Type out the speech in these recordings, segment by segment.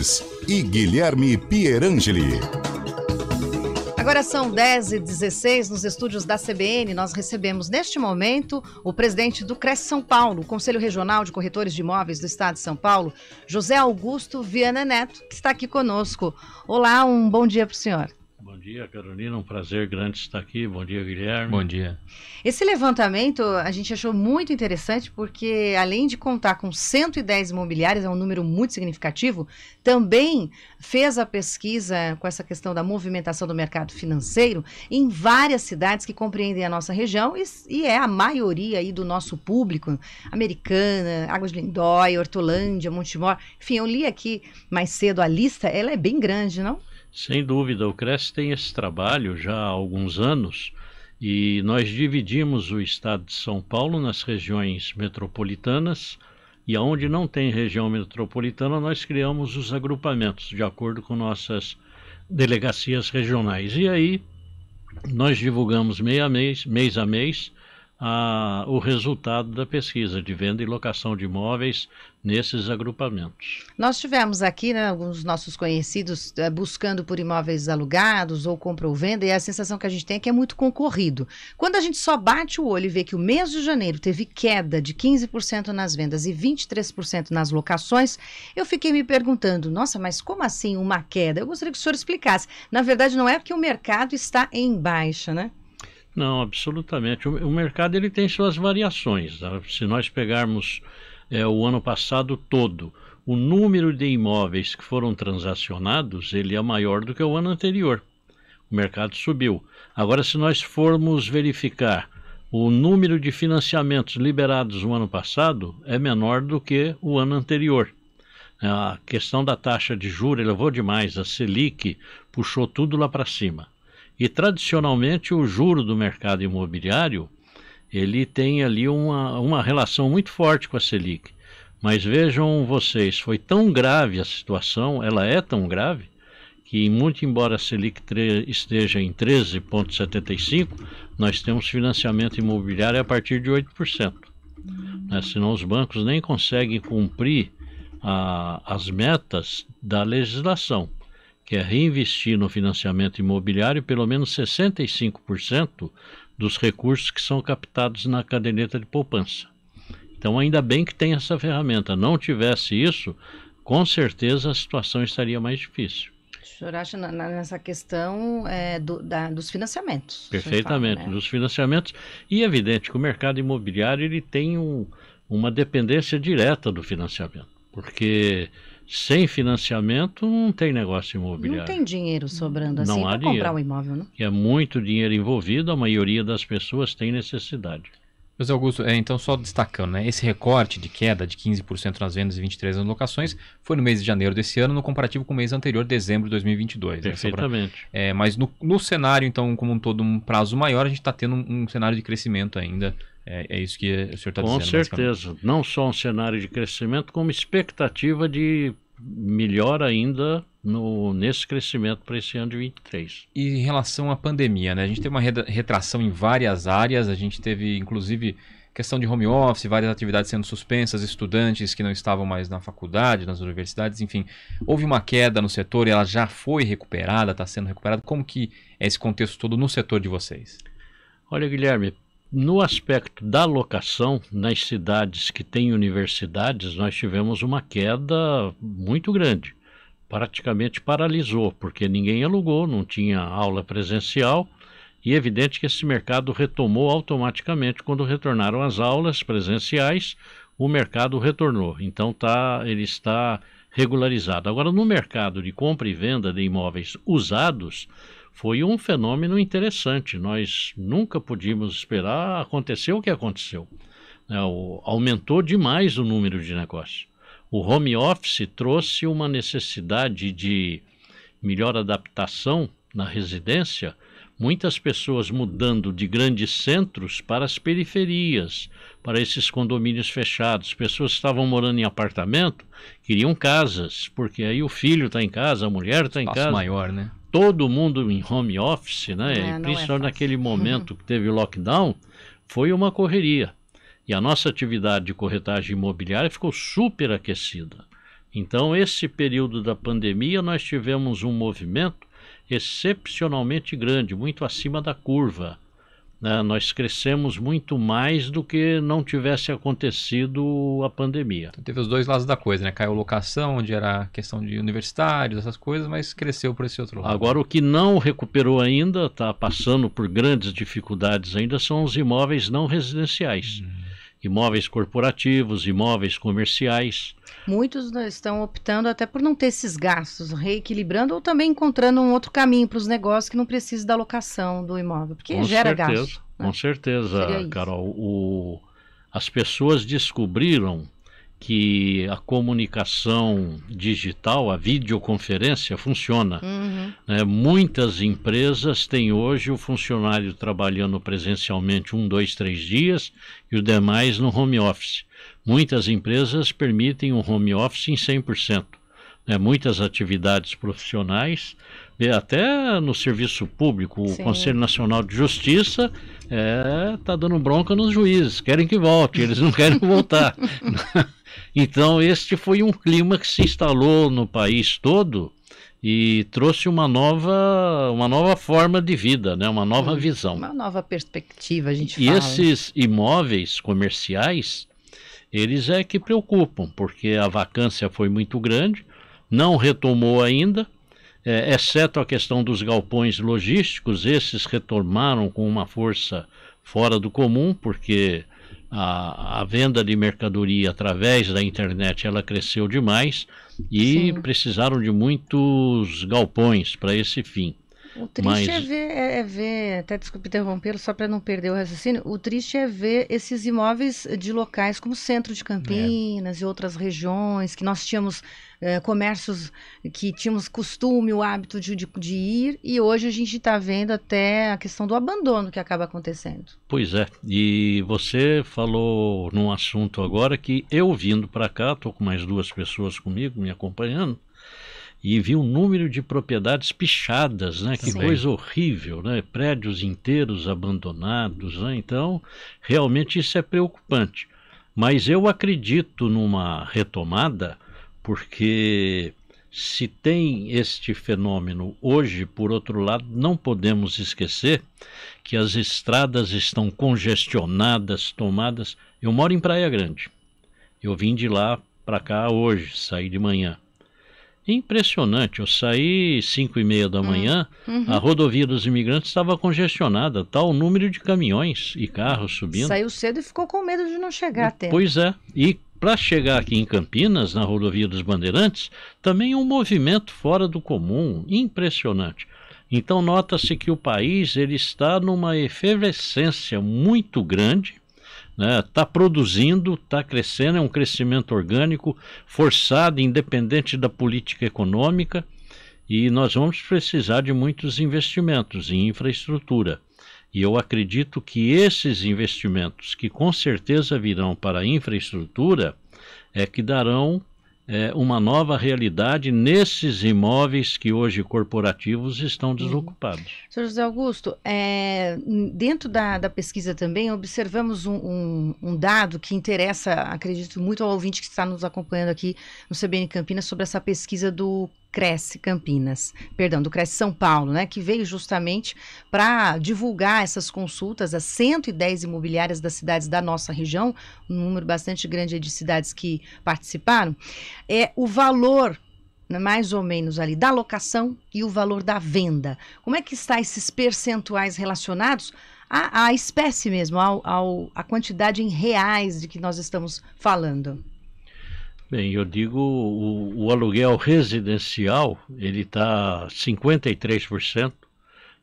Rodrigues e Guilherme Pierangeli. Agora são 10h16, nos estúdios da CBN, nós recebemos neste momento o presidente do Cresce São Paulo, o Conselho Regional de Corretores de Imóveis do Estado de São Paulo, José Augusto Viana Neto, que está aqui conosco. Olá, um bom dia para o senhor. Bom dia, Carolina, um prazer grande estar aqui. Bom dia, Guilherme. Bom dia. Esse levantamento a gente achou muito interessante porque, além de contar com 110 imobiliárias, é um número muito significativo, também fez a pesquisa com essa questão da movimentação do mercado financeiro em várias cidades que compreendem a nossa região e é a maioria aí do nosso público, Americana, Águas de Lindóia, Hortolândia, Montemor. Enfim, eu li aqui mais cedo a lista, ela é bem grande, não? Sem dúvida, o Cresce tem esse trabalho já há alguns anos e nós dividimos o estado de São Paulo nas regiões metropolitanas e aonde não tem região metropolitana nós criamos os agrupamentos de acordo com nossas delegacias regionais. E aí nós divulgamos mês a mês, o resultado da pesquisa de venda e locação de imóveis nesses agrupamentos. Nós tivemos aqui, né, alguns nossos conhecidos buscando por imóveis alugados ou compra ou venda, e a sensação que a gente tem é que é muito concorrido. Quando a gente só bate o olho e vê que o mês de janeiro teve queda de 15% nas vendas e 23% nas locações, eu fiquei me perguntando, nossa, mas como assim uma queda? Eu gostaria que o senhor explicasse. Na verdade, não é porque o mercado está em baixa, né? Não, absolutamente. O mercado ele tem suas variações. Tá? Se nós pegarmos o ano passado todo, o número de imóveis que foram transacionados, ele é maior do que o ano anterior. O mercado subiu. Agora, se nós formos verificar o número de financiamentos liberados no ano passado, é menor do que o ano anterior. A questão da taxa de juros elevou demais, a Selic puxou tudo lá para cima. E tradicionalmente o juro do mercado imobiliário, ele tem ali uma relação muito forte com a Selic. Mas vejam vocês, foi tão grave a situação, ela é tão grave, que muito embora a Selic esteja em 13,75, nós temos financiamento imobiliário a partir de 8%. Né? Senão os bancos nem conseguem cumprir as metas da legislação, que é reinvestir no financiamento imobiliário pelo menos 65% dos recursos que são captados na caderneta de poupança. Então, ainda bem que tem essa ferramenta. Não tivesse isso, com certeza a situação estaria mais difícil. O senhor acha nessa questão dos financiamentos? Perfeitamente, fala, né? Dos financiamentos. E é evidente que o mercado imobiliário ele tem uma dependência direta do financiamento, porque sem financiamento não tem negócio imobiliário. Não tem dinheiro sobrando assim para comprar um imóvel, não? É muito dinheiro envolvido, a maioria das pessoas tem necessidade. José Augusto, então só destacando, né, esse recorte de queda de 15% nas vendas e 23% nas locações foi no mês de janeiro desse ano, no comparativo com o mês anterior, dezembro de 2022. Perfeitamente. Né, mas no cenário, então, como um todo, um prazo maior, a gente está tendo um cenário de crescimento ainda. É isso que o senhor está dizendo. Com certeza. Não só um cenário de crescimento, como expectativa de melhor ainda nesse crescimento para esse ano de 23. E em relação à pandemia, né? A gente teve uma retração em várias áreas, a gente teve inclusive questão de home office, várias atividades sendo suspensas, estudantes que não estavam mais na faculdade, nas universidades, enfim. Houve uma queda no setor e ela já foi recuperada, está sendo recuperada. Como que é esse contexto todo no setor de vocês? Olha, Guilherme, no aspecto da locação, nas cidades que têm universidades, nós tivemos uma queda muito grande. Praticamente paralisou, porque ninguém alugou, não tinha aula presencial, e é evidente que esse mercado retomou automaticamente quando retornaram as aulas presenciais, o mercado retornou. Então ele está regularizado. Agora, no mercado de compra e venda de imóveis usados, foi um fenômeno interessante. Nós nunca podíamos esperar acontecer o que aconteceu. Aumentou demais o número de negócios. O home office trouxe uma necessidade de melhor adaptação na residência, muitas pessoas mudando de grandes centros para as periferias, para esses condomínios fechados. Pessoas que estavam morando em apartamento, queriam casas, porque aí o filho está em casa, a mulher está em casa. Maior, né? Todo mundo em home office, né? Principalmente naquele momento que teve o lockdown, foi uma correria. E a nossa atividade de corretagem imobiliária ficou super aquecida. Então, esse período da pandemia, nós tivemos um movimento excepcionalmente grande, muito acima da curva, né? Nós crescemos muito mais do que não tivesse acontecido a pandemia. Então, teve os dois lados da coisa, né? Caiu locação, onde era questão de universitários, essas coisas, mas cresceu por esse outro lado. Agora, o que não recuperou ainda, está passando por grandes dificuldades ainda, são os imóveis não residenciais. Imóveis corporativos, imóveis comerciais. Muitos estão optando até por não ter esses gastos, reequilibrando ou também encontrando um outro caminho para os negócios que não precisa da locação do imóvel, porque Com gera certeza, gasto. com certeza, Seria isso. Carol. As pessoas descobriram que a comunicação digital, a videoconferência, funciona. Uhum. Muitas empresas têm hoje o funcionário trabalhando presencialmente 1, 2, 3 dias e os demais no home office. Muitas empresas permitem um home office em 100%. Muitas atividades profissionais, até no serviço público, Sim. o Conselho Nacional de Justiça está dando bronca nos juízes, querem que volte, eles não querem voltar. Então, este foi um clima que se instalou no país todo e trouxe uma nova forma de vida, né? Uma nova visão. Uma nova perspectiva, a gente E fala. esses imóveis comerciais, eles é que preocupam, porque a vacância foi muito grande, não retomou ainda, exceto a questão dos galpões logísticos, esses retomaram com uma força fora do comum, porque a venda de mercadoria através da internet ela cresceu demais e Sim. precisaram de muitos galpões para esse fim. O triste é ver, até desculpe interrompê-lo, só para não perder o raciocínio, o triste é ver esses imóveis de locais como o centro de Campinas e outras regiões, que nós tínhamos comércios que tínhamos costume, o hábito de ir, e hoje a gente está vendo até a questão do abandono que acaba acontecendo. Pois é, e você falou num assunto agora que eu vindo para cá, estou com mais 2 pessoas comigo, me acompanhando, e vi um número de propriedades pichadas, né? Que Sim. coisa horrível, né? Prédios inteiros abandonados, né? Então, realmente isso é preocupante. Mas eu acredito numa retomada, porque se tem este fenômeno hoje, por outro lado, não podemos esquecer que as estradas estão congestionadas, tomadas. Eu moro em Praia Grande. Eu vim de lá para cá hoje, saí de manhã. Impressionante, eu saí 5h30 da manhã, a rodovia dos imigrantes estava congestionada, tal número de caminhões e carros subindo. Saiu cedo e ficou com medo de não chegar até. Pois é, e para chegar aqui em Campinas, na rodovia dos Bandeirantes, também é um movimento fora do comum, impressionante. Então nota-se que o país ele está numa efervescência muito grande, está produzindo, está crescendo, é um crescimento orgânico, forçado, independente da política econômica, e nós vamos precisar de muitos investimentos em infraestrutura. E eu acredito que esses investimentos, que com certeza virão para a infraestrutura, que darão uma nova realidade nesses imóveis que hoje corporativos estão desocupados. Sr. José Augusto, dentro da pesquisa também observamos um dado que interessa, acredito, muito ao ouvinte que está nos acompanhando aqui no CBN Campinas sobre essa pesquisa do Cresce Campinas, perdão, do Cresce São Paulo, né, que veio justamente para divulgar essas consultas às 110 imobiliárias das cidades da nossa região, um número bastante grande de cidades que participaram, o valor, mais ou menos ali, da locação e o valor da venda. Como é que está esses percentuais relacionados à espécie mesmo, à quantidade em reais de que nós estamos falando? Bem, eu digo, o aluguel residencial, ele está 53%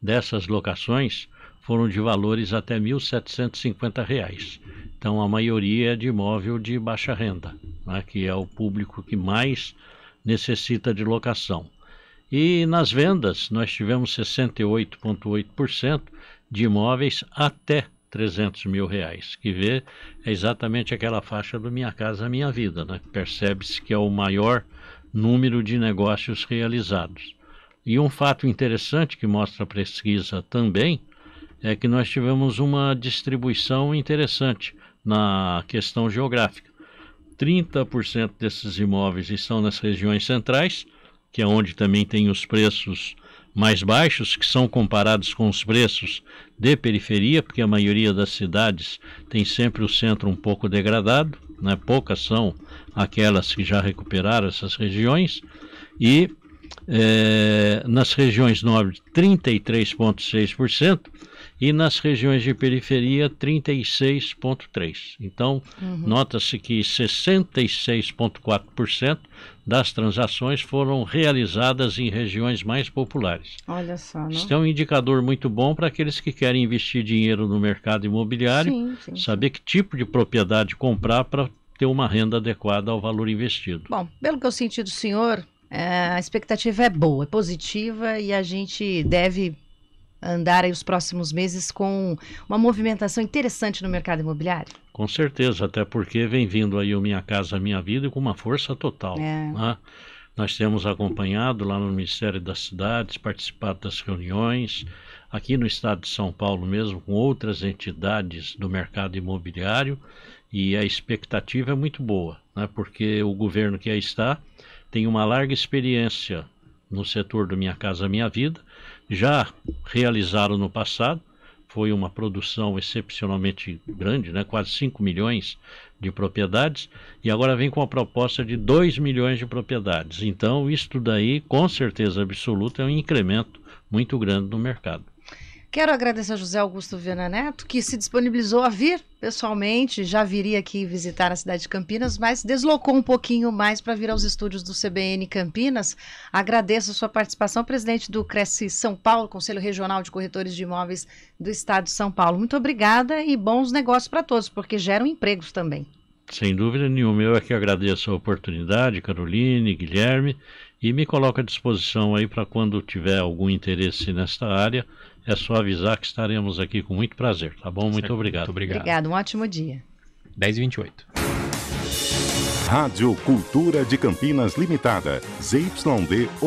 dessas locações foram de valores até R$ 1.750. Então, a maioria é de imóvel de baixa renda, né, que é o público que mais necessita de locação. E nas vendas, nós tivemos 68,8% de imóveis até R$ 300 mil, que é exatamente aquela faixa do Minha Casa Minha Vida, né? Percebe-se que é o maior número de negócios realizados. E um fato interessante que mostra a pesquisa também é que nós tivemos uma distribuição interessante na questão geográfica. 30% desses imóveis estão nas regiões centrais, que é onde também tem os preços mais baixos, que são comparados com os preços de periferia, porque a maioria das cidades tem sempre o centro um pouco degradado, né? Poucas são aquelas que já recuperaram essas regiões, e nas regiões nobres 33,6%, e nas regiões de periferia 36,3%. Então, nota-se que 66,4% das transações foram realizadas em regiões mais populares. Olha só, não? Isso é um indicador muito bom para aqueles que querem investir dinheiro no mercado imobiliário, saber que tipo de propriedade comprar para ter uma renda adequada ao valor investido. Bom, pelo que eu senti do senhor, a expectativa é boa, é positiva, e a gente deve andar aí os próximos meses com uma movimentação interessante no mercado imobiliário? Com certeza, até porque vem vindo aí o Minha Casa Minha Vida com uma força total. Né? Nós temos acompanhado lá no Ministério das Cidades, participado das reuniões, aqui no estado de São Paulo mesmo, com outras entidades do mercado imobiliário, e a expectativa é muito boa, né? Porque o governo que aí está tem uma larga experiência no setor do Minha Casa Minha Vida, já realizaram no passado, foi uma produção excepcionalmente grande, né? Quase 5 milhões de propriedades, e agora vem com a proposta de 2 milhões de propriedades. Então, isso daí, com certeza absoluta, é um incremento muito grande no mercado. Quero agradecer a José Augusto Viana Neto, que se disponibilizou a vir pessoalmente, já viria aqui visitar a cidade de Campinas, mas deslocou um pouquinho mais para vir aos estúdios do CBN Campinas. Agradeço a sua participação, presidente do Cresce São Paulo, Conselho Regional de Corretores de Imóveis do Estado de São Paulo. Muito obrigada e bons negócios para todos, porque geram empregos também. Sem dúvida nenhuma, eu é que agradeço a oportunidade, Caroline, Guilherme, e me coloco à disposição aí para quando tiver algum interesse nesta área, é só avisar que estaremos aqui com muito prazer, tá bom? Muito obrigado. Muito obrigado. Obrigado, um ótimo dia. 10h28. Rádio Cultura de Campinas Limitada, ZYD